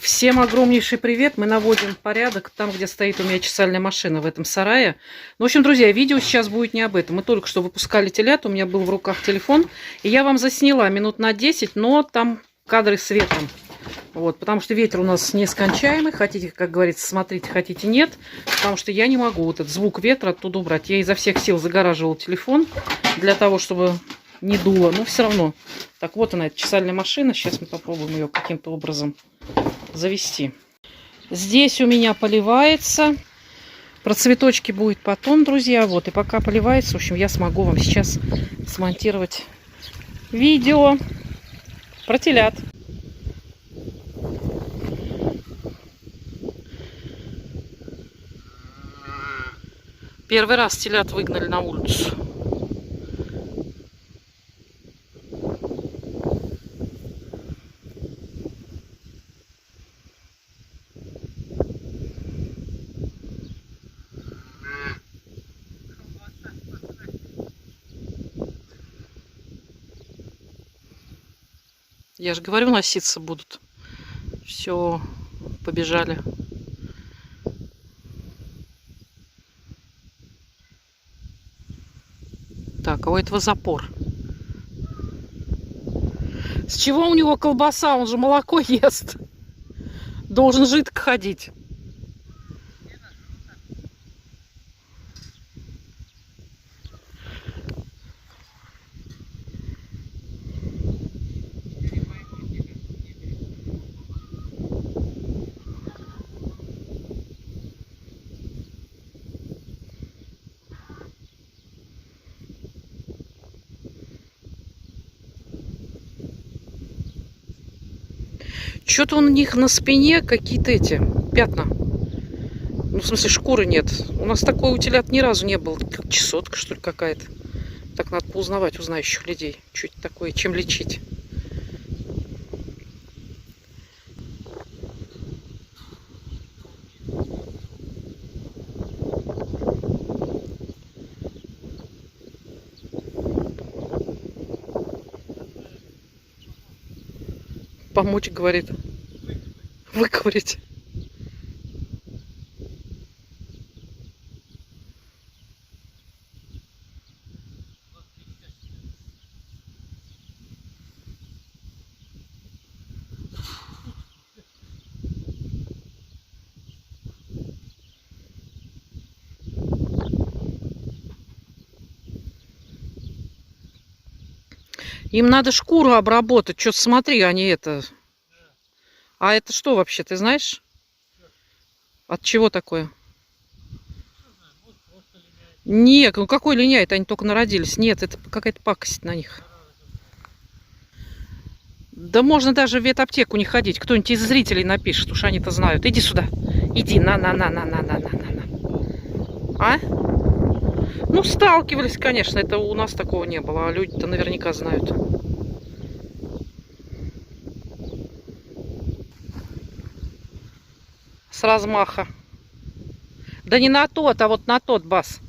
Всем огромнейший привет! Мы наводим порядок там, где стоит у меня чесальная машина, в этом сарае. Ну, в общем, друзья, видео сейчас будет не об этом. Мы только что выпускали телят, у меня был в руках телефон. И я вам засняла минут на 10, но там кадры с ветром. Вот, потому что ветер у нас нескончаемый. Хотите, как говорится, смотрите, хотите, нет. Потому что я не могу вот этот звук ветра оттуда убрать. Я изо всех сил загораживала телефон для того, чтобы не дуло. Но все равно. Так, вот она, эта чесальная машина. Сейчас мы попробуем ее каким-то образом завести. Здесь у меня поливается. Про цветочки будет потом, друзья. Вот, и пока поливается, в общем, я смогу вам сейчас смонтировать видео про телят. Первый раз телят выгнали на улицу. Я же говорю, носиться будут. Все, побежали. Так, а у этого запор. С чего у него колбаса? Он же молоко ест. Должен жидко ходить. Что-то у них на спине какие-то эти пятна. Ну, в смысле, шкуры нет. У нас такой у телят ни разу не было. Как чесотка, что ли, какая-то. Так надо поузнавать у знающих людей. Что это такое, чем лечить. Помочь, говорит. Выковырить. Им надо шкуру обработать. Что-то смотри, они это... А это что вообще, ты знаешь? От чего такое? Нет, ну какой линяет? Они только народились. Нет, это какая-то пакость на них. Да можно даже в ветаптеку не ходить. Кто-нибудь из зрителей напишет, уж они-то знают. Иди сюда. Иди, на. А? Ну, сталкивались, конечно. Это у нас такого не было. А люди-то наверняка знают. С размаха. Да не на тот, а вот на тот, Бас.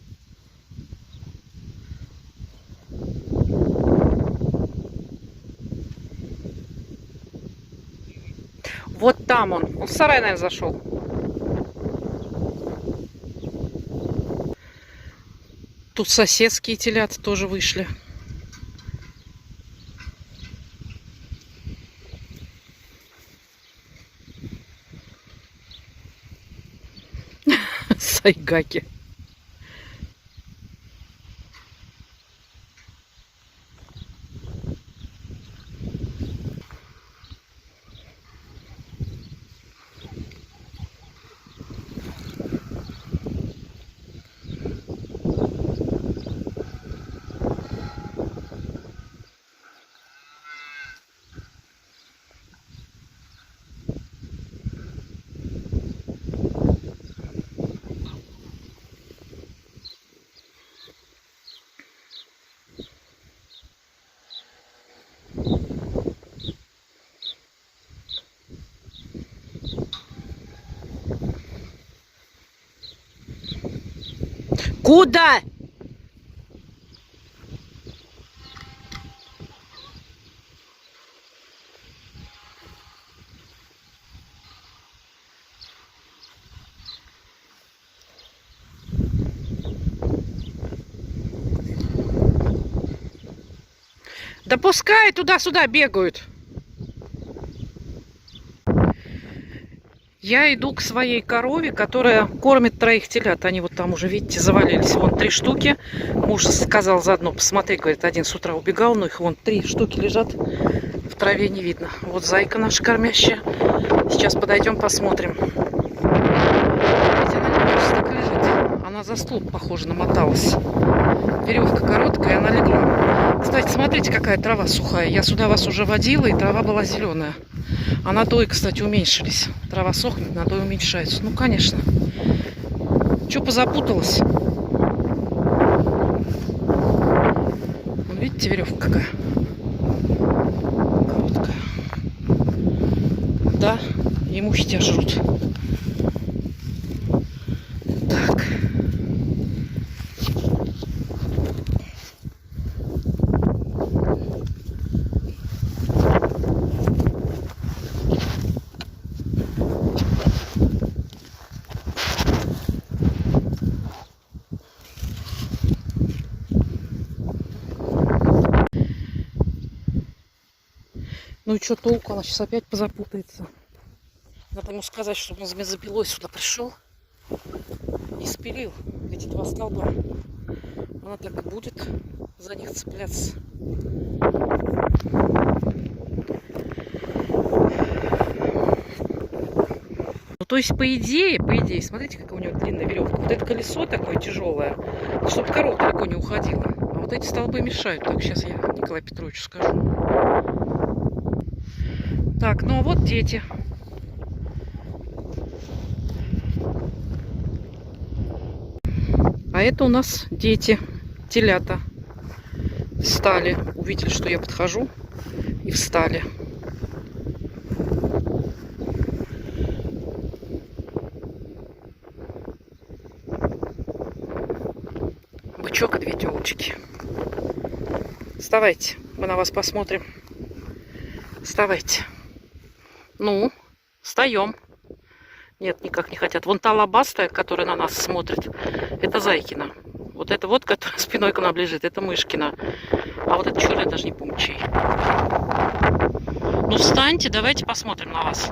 Вот там он. Он в сарай, наверное, зашел. Тут соседские телята тоже вышли. Сайгаки. Куда? Да пускай туда-сюда бегают. Я иду к своей корове, которая кормит 3 телят. Они вот там уже, видите, завалились. Вон 3 штуки. Муж сказал заодно, посмотри, говорит, один с утра убегал, но их вон 3 штуки лежат. В траве не видно. Вот зайка наша кормящая. Сейчас подойдем, посмотрим. Видите, она не просто так лежит. Она за столб, похоже, намоталась. Веревка короткая, она легла. Кстати, смотрите, какая трава сухая. Я сюда вас уже водила, и трава была зеленая. А надои, кстати, уменьшились. Трава сохнет, надои уменьшаются. Ну, конечно. Че позапуталась? Вон, видите, веревка какая? Короткая. Да, ему тебя жрут. Так. Ну и что толку? Она сейчас опять позапутается. Надо ему сказать, чтобы он с бензопилой сюда пришел и спилил эти 2 столба. Она так и будет за них цепляться. Ну, то есть, по идее, смотрите, какая у него длинная веревка. Вот это колесо такое тяжелое, чтобы корова далеко не уходила. А вот эти столбы мешают. Так, сейчас я Николаю Петровичу скажу. Так, ну а вот дети. А это у нас дети, телята. Встали. Увидели, что я подхожу, и встали. Бычок и 2 телочки. Вставайте, мы на вас посмотрим. Вставайте. Ну, встаем. Нет, никак не хотят. Вон та лобастая, которая на нас смотрит, это Зайкина. Вот это вот, которая спиной к нам лежит, это Мышкина. А вот это черная, даже не помню чей. Ну, встаньте, давайте посмотрим на вас.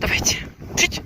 Давайте. Чуть.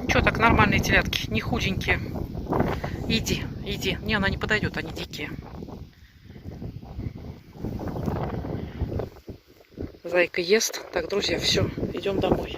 Что так, нормальные телятки, не худенькие. Иди, иди. Не, она не подойдет, они дикие. Зайка ест. Так, друзья, все, идем домой.